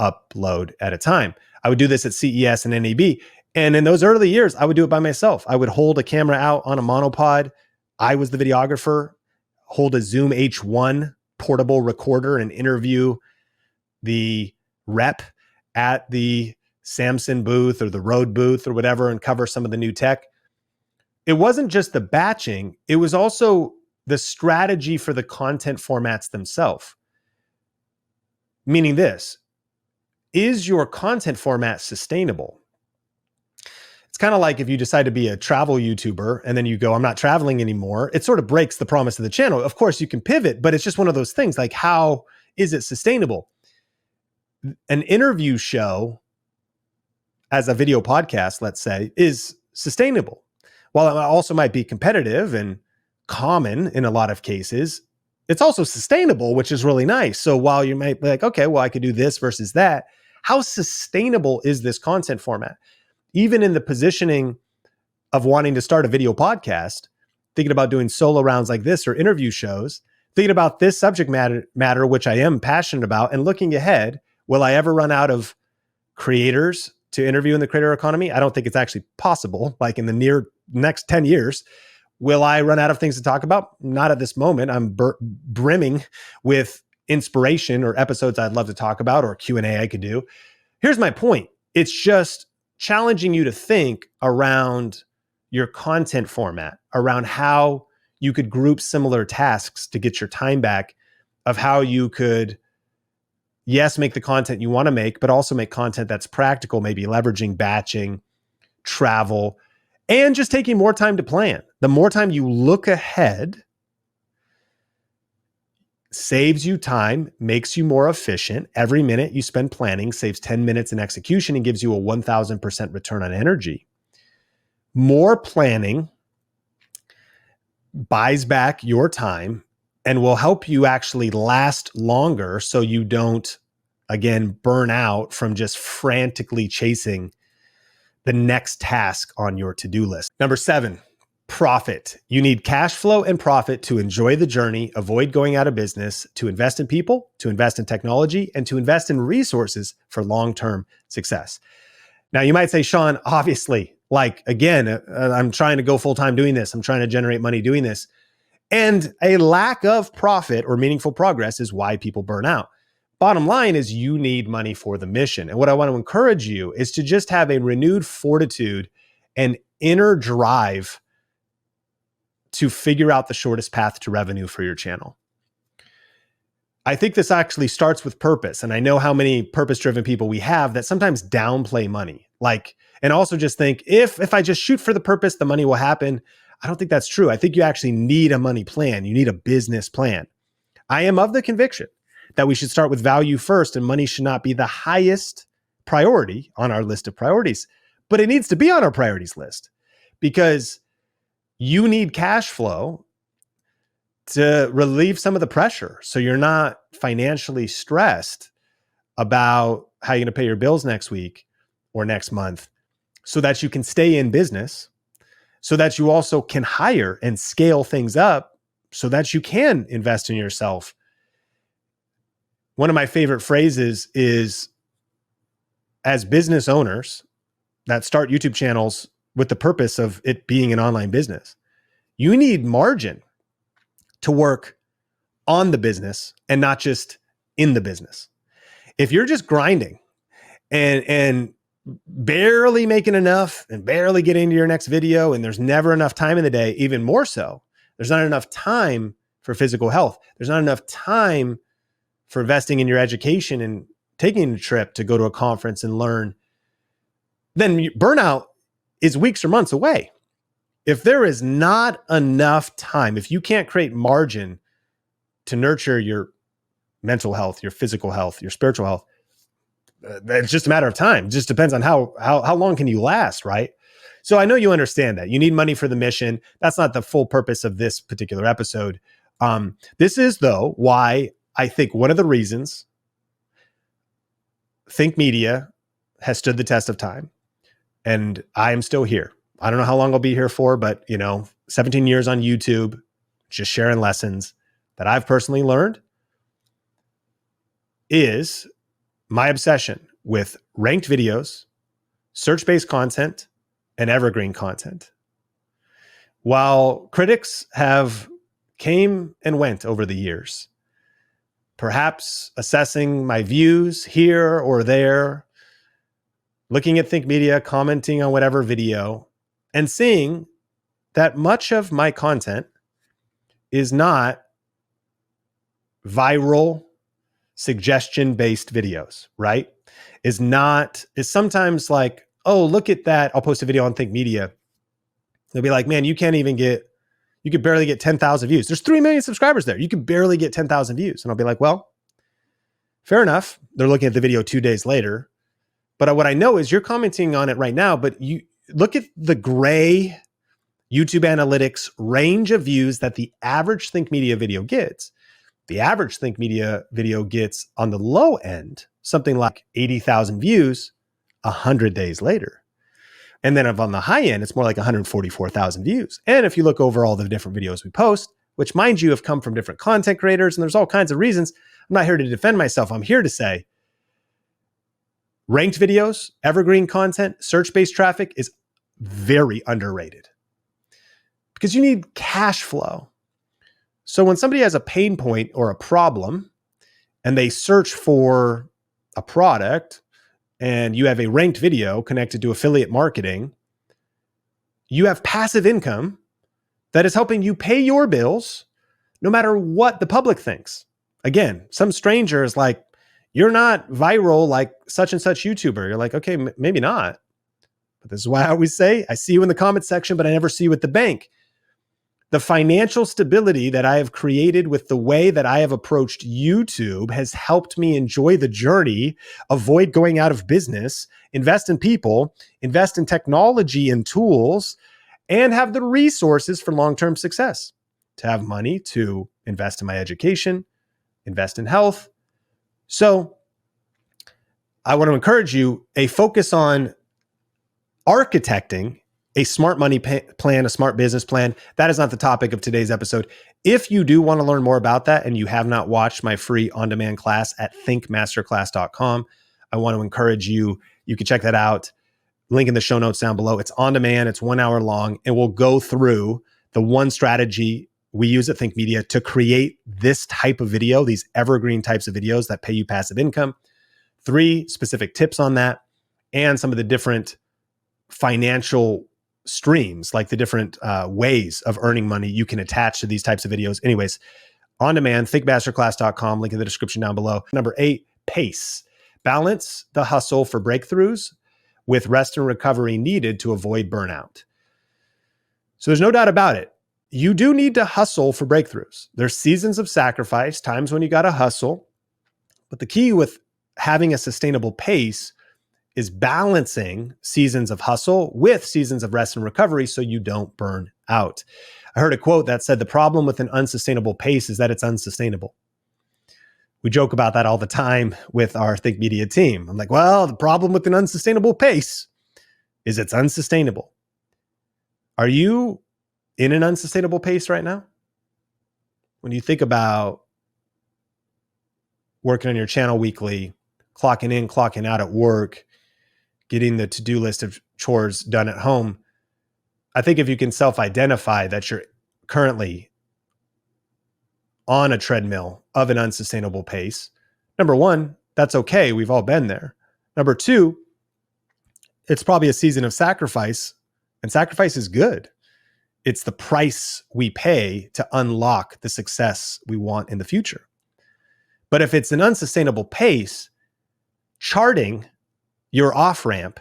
upload at a time. I would do this at CES and NAB. And in those early years, I would do it by myself. I would hold a camera out on a monopod. I was the videographer, hold a Zoom H1 portable recorder and interview the rep at the Samsung booth or the Rode booth or whatever and cover some of the new tech. It wasn't just the batching, it was also the strategy for the content formats themselves. Meaning this, is your content format sustainable? It's kind of like if you decide to be a travel YouTuber and then you go, I'm not traveling anymore. It sort of breaks the promise of the channel. Of course, you can pivot, but it's just one of those things like, how is it sustainable? An interview show as a video podcast, let's say, is sustainable. While it also might be competitive and common in a lot of cases, it's also sustainable, which is really nice. So while you might be like, okay, well, I could do this versus that, how sustainable is this content format? Even in the positioning of wanting to start a video podcast, thinking about doing solo rounds like this or interview shows, thinking about this subject matter, which I am passionate about, and looking ahead, will I ever run out of creators to interview in the creator economy? I don't think it's actually possible. Like in the next 10 years, will I run out of things to talk about? Not at this moment. I'm brimming with inspiration or episodes I'd love to talk about or Q&A I could do. Here's my point. It's just challenging you to think around your content format, around how you could group similar tasks to get your time back, of how you could, yes, make the content you want to make, but also make content that's practical, maybe leveraging batching, travel, and just taking more time to plan. The more time you look ahead, saves you time, makes you more efficient. Every minute you spend planning saves 10 minutes in execution and gives you a 1,000% return on energy. More planning buys back your time and will help you actually last longer so you don't, again, burn out from just frantically chasing the next task on your to-do list. Number 7, profit. You need cash flow and profit to enjoy the journey, avoid going out of business, to invest in people, to invest in technology, and to invest in resources for long-term success. Now, you might say, Sean, obviously, Like, again, I'm trying to go full-time doing this. I'm trying to generate money doing this. And a lack of profit or meaningful progress is why people burn out. Bottom line is you need money for the mission. And what I want to encourage you is to just have a renewed fortitude and inner drive to figure out the shortest path to revenue for your channel. I think this actually starts with purpose. And I know how many purpose-driven people we have that sometimes downplay money. And also just think, if I just shoot for the purpose, the money will happen. I don't think that's true. I think you actually need a money plan. You need a business plan. I am of the conviction that we should start with value first, and money should not be the highest priority on our list of priorities, but it needs to be on our priorities list because you need cash flow to relieve some of the pressure. So you're not financially stressed about how you're going to pay your bills next week or next month, so that you can stay in business, so that you also can hire and scale things up so that you can invest in yourself. One of my favorite phrases is, as business owners that start YouTube channels with the purpose of it being an online business, you need margin to work on the business and not just in the business. If you're just grinding and barely making enough and barely getting into your next video, and there's never enough time in the day, even more so, there's not enough time for physical health. There's not enough time for investing in your education and taking a trip to go to a conference and learn. Then burnout is weeks or months away. If there is not enough time, if you can't create margin to nurture your mental health, your physical health, your spiritual health, it's just a matter of time. It just depends on how long can you last, right? So I know you understand that. You need money for the mission. That's not the full purpose of this particular episode. This is, though, why I think one of the reasons Think Media has stood the test of time, and I am still here. I don't know how long I'll be here for, but 17 years on YouTube, just sharing lessons that I've personally learned, is my obsession with ranked videos, search-based content, and evergreen content. While critics have came and went over the years, perhaps assessing my views here or there, looking at Think Media, commenting on whatever video, and seeing that much of my content is not viral, suggestion-based videos, right? Is sometimes like, oh, look at that. I'll post a video on Think Media. They'll be like, man, you could barely get 10,000 views. There's 3 million subscribers there. You could barely get 10,000 views. And I'll be like, well, fair enough. They're looking at the video 2 days later. But what I know is you're commenting on it right now, but you look at the gray YouTube analytics range of views that the average Think Media video gets. The average Think Media video gets on the low end, something like 80,000 views 100 days later. And then on the high end, it's more like 144,000 views. And if you look over all the different videos we post, which mind you have come from different content creators, and there's all kinds of reasons. I'm not here to defend myself. I'm here to say ranked videos, evergreen content, search-based traffic is very underrated because you need cash flow. So when somebody has a pain point or a problem and they search for a product and you have a ranked video connected to affiliate marketing, you have passive income that is helping you pay your bills no matter what the public thinks. Again, some stranger is like, you're not viral like such and such YouTuber. You're like, okay, maybe not. But this is why I always say, I see you in the comment section, but I never see you at the bank. The financial stability that I have created with the way that I have approached YouTube has helped me enjoy the journey, avoid going out of business, invest in people, invest in technology and tools, and have the resources for long-term success, to have money to invest in my education, invest in health. So I want to encourage you, a focus on architecting a smart money plan, a smart business plan. That is not the topic of today's episode. If you do want to learn more about that and you have not watched my free on-demand class at thinkmasterclass.com, I want to encourage you, you can check that out. link in the show notes down below. It's on demand, it's 1 hour long, and we'll go through the one strategy we use at Think Media to create this type of video, these evergreen types of videos that pay you passive income, 3 specific tips on that, and some of the different financial streams, like the different ways of earning money you can attach to these types of videos. Anyways, on demand, thinkmasterclass.com, link in the description down below. Number 8, pace. Balance the hustle for breakthroughs with rest and recovery needed to avoid burnout. So there's no doubt about it. You do need to hustle for breakthroughs. There's seasons of sacrifice, times when you got to hustle. But the key with having a sustainable pace is balancing seasons of hustle with seasons of rest and recovery so you don't burn out. I heard a quote that said, the problem with an unsustainable pace is that it's unsustainable. We joke about that all the time with our Think Media team. I'm like, well, the problem with an unsustainable pace is it's unsustainable. Are you in an unsustainable pace right now? When you think about working on your channel weekly, clocking in, clocking out at work, getting the to-do list of chores done at home, I think if you can self-identify that you're currently on a treadmill of an unsustainable pace, number 1, that's okay. We've all been there. Number 2, it's probably a season of sacrifice, and sacrifice is good. It's the price we pay to unlock the success we want in the future. But if it's an unsustainable pace, charting your off-ramp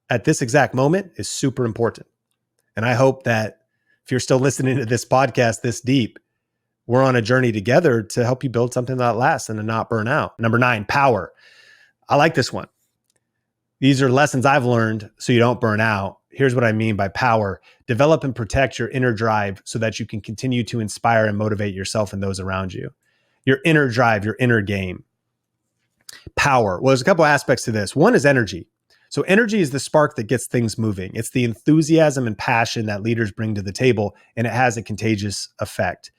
at this exact moment is super important. And I hope that if you're still listening to this podcast this deep, we're on a journey together to help you build something that lasts and to not burn out. Number 9, power. I like this one. These are lessons I've learned so you don't burn out. Here's what I mean by power. Develop and protect your inner drive so that you can continue to inspire and motivate yourself and those around you. Your inner drive, your inner game. Power. Well, there's a couple aspects to this. One is energy. So energy is the spark that gets things moving. It's the enthusiasm and passion that leaders bring to the table, and it has a contagious effect.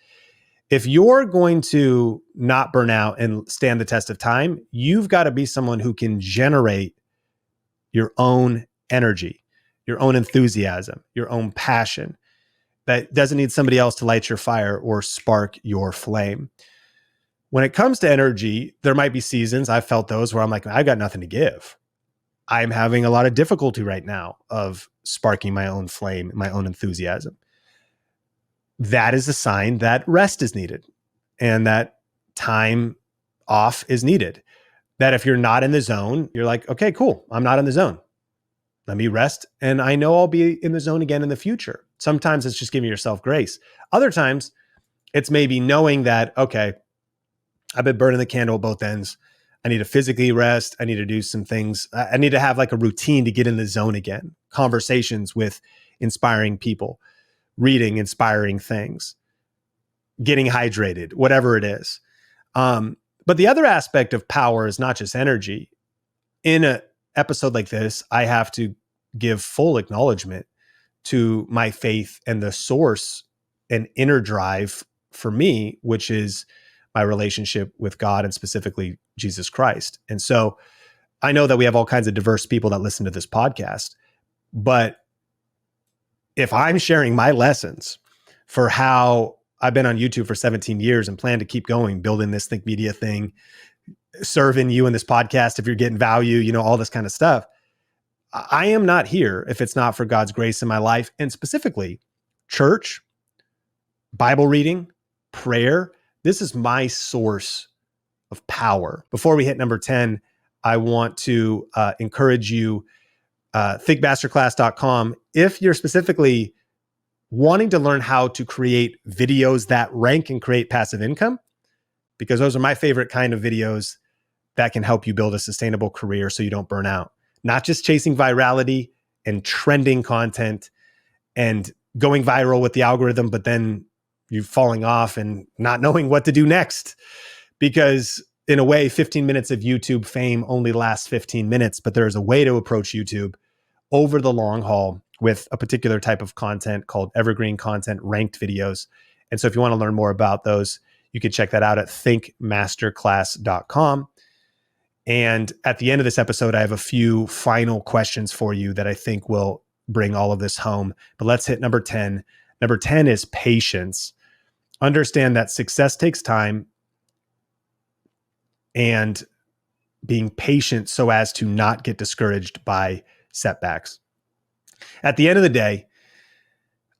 If you're going to not burn out and stand the test of time, you've got to be someone who can generate your own energy, your own enthusiasm, your own passion that doesn't need somebody else to light your fire or spark your flame. When it comes to energy, there might be seasons, I've felt those where I'm like, I've got nothing to give. I'm having a lot of difficulty right now of sparking my own flame, my own enthusiasm. That is a sign that rest is needed and that time off is needed. That if you're not in the zone, you're like, okay, cool, I'm not in the zone. Let me rest. And I know I'll be in the zone again in the future. Sometimes it's just giving yourself grace. Other times it's maybe knowing that, okay, I've been burning the candle at both ends. I need to physically rest. I need to do some things. I need to have like a routine to get in the zone again. Conversations with inspiring people, reading inspiring things, getting hydrated, whatever it is. But the other aspect of power is not just energy. In an episode like this, I have to give full acknowledgement to my faith and the source and inner drive for me, which is my relationship with God and specifically Jesus Christ. And so I know that we have all kinds of diverse people that listen to this podcast, but if I'm sharing my lessons for how I've been on YouTube for 17 years and plan to keep going, building this Think Media thing, serving you in this podcast, if you're getting value, you know, all this kind of stuff, I am not here if it's not for God's grace in my life, and specifically church, Bible reading, prayer. This is my source of power. Before we hit number 10, I want to encourage you, thinkmasterclass.com. If you're specifically wanting to learn how to create videos that rank and create passive income, because those are my favorite kind of videos that can help you build a sustainable career so you don't burn out. Not just chasing virality and trending content and going viral with the algorithm, but then you falling off and not knowing what to do next. Because in a way, 15 minutes of YouTube fame only lasts 15 minutes, but there is a way to approach YouTube over the long haul with a particular type of content called evergreen content, ranked videos. And so if you want to learn more about those, you can check that out at thinkmasterclass.com. And at the end of this episode, I have a few final questions for you that I think will bring all of this home. But let's hit number 10. Number 10 is patience. Understand that success takes time, and being patient so as to not get discouraged by setbacks. At the end of the day,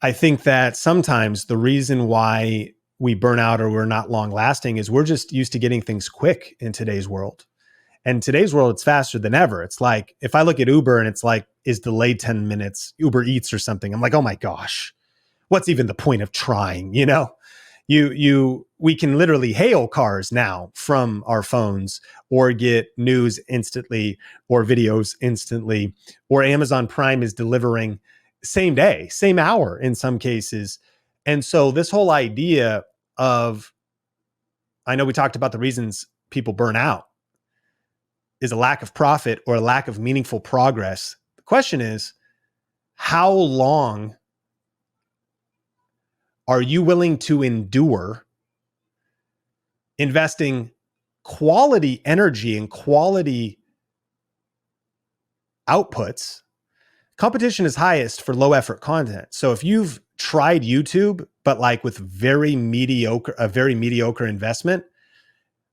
I think that sometimes the reason why we burn out or we're not long lasting is we're just used to getting things quick in today's world. And in today's world, it's faster than ever. It's like, if I look at Uber and it's like, is delayed 10 minutes, Uber Eats or something, I'm like, oh my gosh, what's even the point of trying? You know, we can literally hail cars now from our phones, or get news instantly, or videos instantly, or Amazon Prime is delivering same day, same hour in some cases. And so this whole idea of, I know we talked about the reasons people burn out is a lack of profit or a lack of meaningful progress. The question is, how long are you willing to endure investing quality energy and quality outputs? Competition is highest for low effort content. So if you've tried YouTube, but like with a very mediocre investment,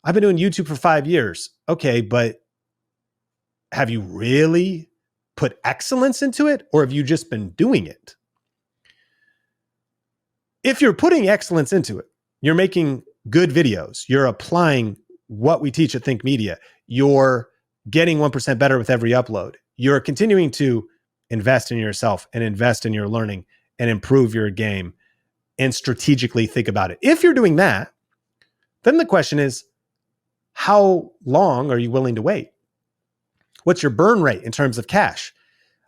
I've been doing YouTube for 5 years. Okay, but have you really put excellence into it, or have you just been doing it? If you're putting excellence into it, you're making good videos, you're applying what we teach at Think Media, you're getting 1% better with every upload, you're continuing to invest in yourself and invest in your learning and improve your game and strategically think about it. If you're doing that, then the question is, how long are you willing to wait? What's your burn rate in terms of cash?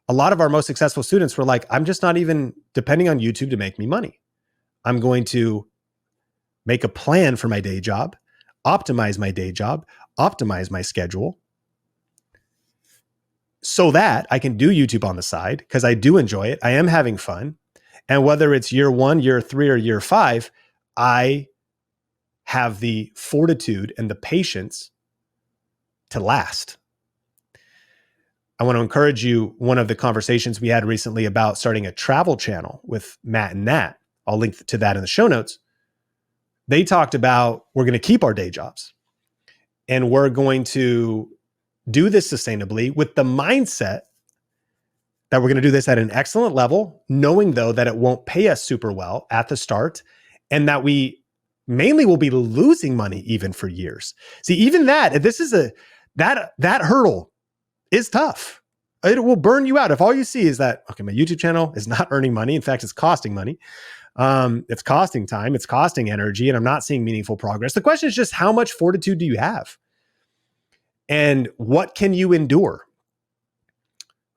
A lot of our most successful students were like, I'm just not even depending on YouTube to make me money. I'm going to make a plan for my day job, optimize my day job, optimize my schedule, so that I can do YouTube on the side, because I do enjoy it. I am having fun. And whether it's year 1, year 3, or year 5, I have the fortitude and the patience to last. I want to encourage you, one of the conversations we had recently about starting a travel channel with Matt and Nat, I'll link to that in the show notes. They talked about, we're going to keep our day jobs and we're going to do this sustainably with the mindset that we're going to do this at an excellent level, knowing though that it won't pay us super well at the start, and that we mainly will be losing money even for years. See, even that, that hurdle is tough. It will burn you out. If all you see is that, okay, my YouTube channel is not earning money. In fact, it's costing money. It's costing time. It's costing energy, and I'm not seeing meaningful progress. The question is just, how much fortitude do you have? And what can you endure?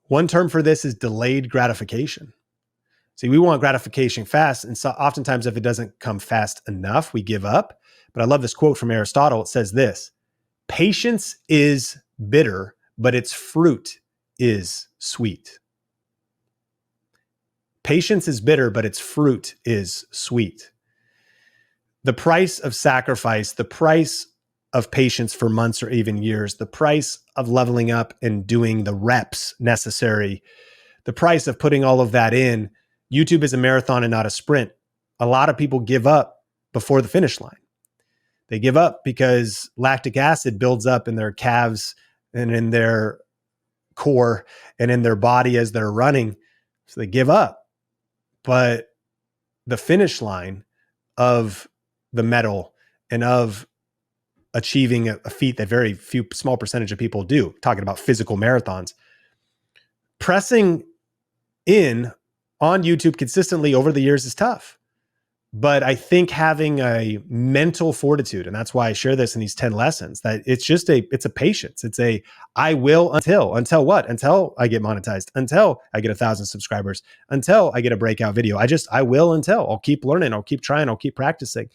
One term for this is delayed gratification. See, we want gratification fast. And so oftentimes if it doesn't come fast enough, we give up. But I love this quote from Aristotle. It says this: patience is bitter, but its fruit is sweet. Patience is bitter, but its fruit is sweet. The price of sacrifice, the price of patience for months or even years, the price of leveling up and doing the reps necessary, the price of putting all of that in. YouTube is a marathon and not a sprint. A lot of people give up before the finish line. They give up because lactic acid builds up in their calves and in their core and in their body as they're running. So they give up. But the finish line of the medal and of achieving a feat that very few small percentage of people do, talking about physical marathons, pressing in on YouTube consistently over the years is tough. But I think having a mental fortitude, and that's why I share this in these 10 lessons, that it's a patience. It's a, I will until what? Until I get monetized, until I get 1,000 subscribers, until I get a breakout video. I will until. I'll keep learning. I'll keep trying. I'll keep practicing.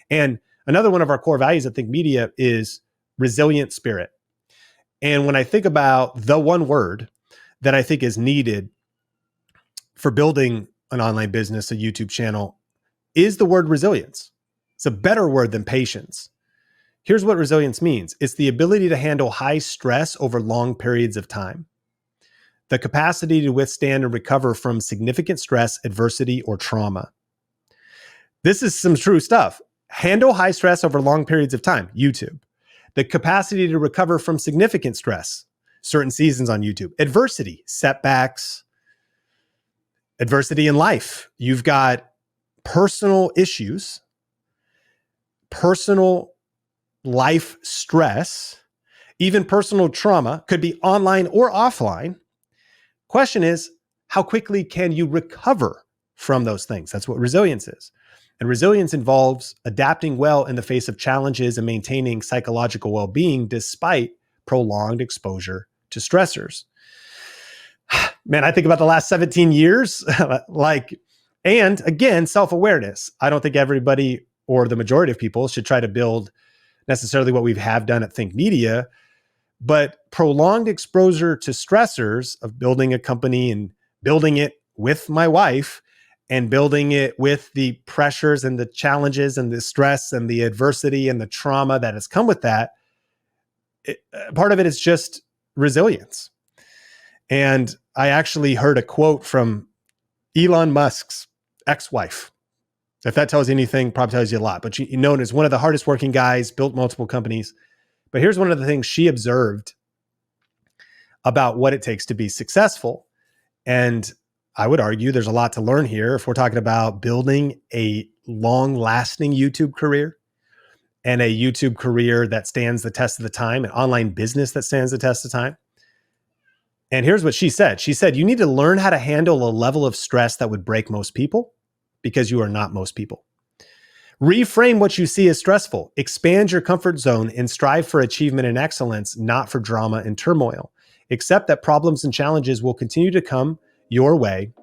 And another one of our core values at Think Media is resilient spirit. And when I think about the one word that I think is needed for building an online business, a YouTube channel, is the word resilience. It's a better word than patience. Here's what resilience means. It's the ability to handle high stress over long periods of time. The capacity to withstand and recover from significant stress, adversity, or trauma. This is some true stuff. Handle high stress over long periods of time, YouTube. The capacity to recover from significant stress, certain seasons on YouTube. Adversity, setbacks, adversity in life. You've got personal issues, personal life stress, even personal trauma, could be online or offline. Question is, how quickly can you recover from those things? That's what resilience is. And resilience involves adapting well in the face of challenges and maintaining psychological well-being despite prolonged exposure to stressors. Man, I think about the last 17 years, and again, self-awareness. I don't think everybody or the majority of people should try to build necessarily what we have done at Think Media, but prolonged exposure to stressors of building a company and building it with my wife and building it with the pressures and the challenges and the stress and the adversity and the trauma that has come with that. Part of it is just resilience. And I actually heard a quote from Elon Musk's ex-wife. If that tells you anything, probably tells you a lot. But she's known as one of the hardest working guys, built multiple companies. But here's one of the things she observed about what it takes to be successful. And I would argue there's a lot to learn here if we're talking about building a long-lasting YouTube career and a YouTube career that stands the test of the time, an online business that stands the test of time. And here's what she said. She said, you need to learn how to handle a level of stress that would break most people because you are not most people. Reframe what you see as stressful. Expand your comfort zone and strive for achievement and excellence, not for drama and turmoil. Accept that problems and challenges will continue to come your way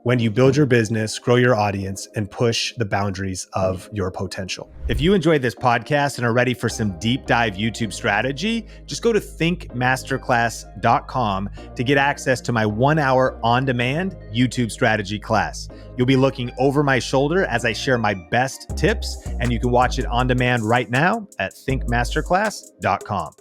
when you build your business, grow your audience, and push the boundaries of your potential. If you enjoyed this podcast and are ready for some deep dive YouTube strategy, just go to thinkmasterclass.com to get access to my 1-hour on-demand YouTube strategy class. You'll be looking over my shoulder as I share my best tips, and you can watch it on demand right now at thinkmasterclass.com.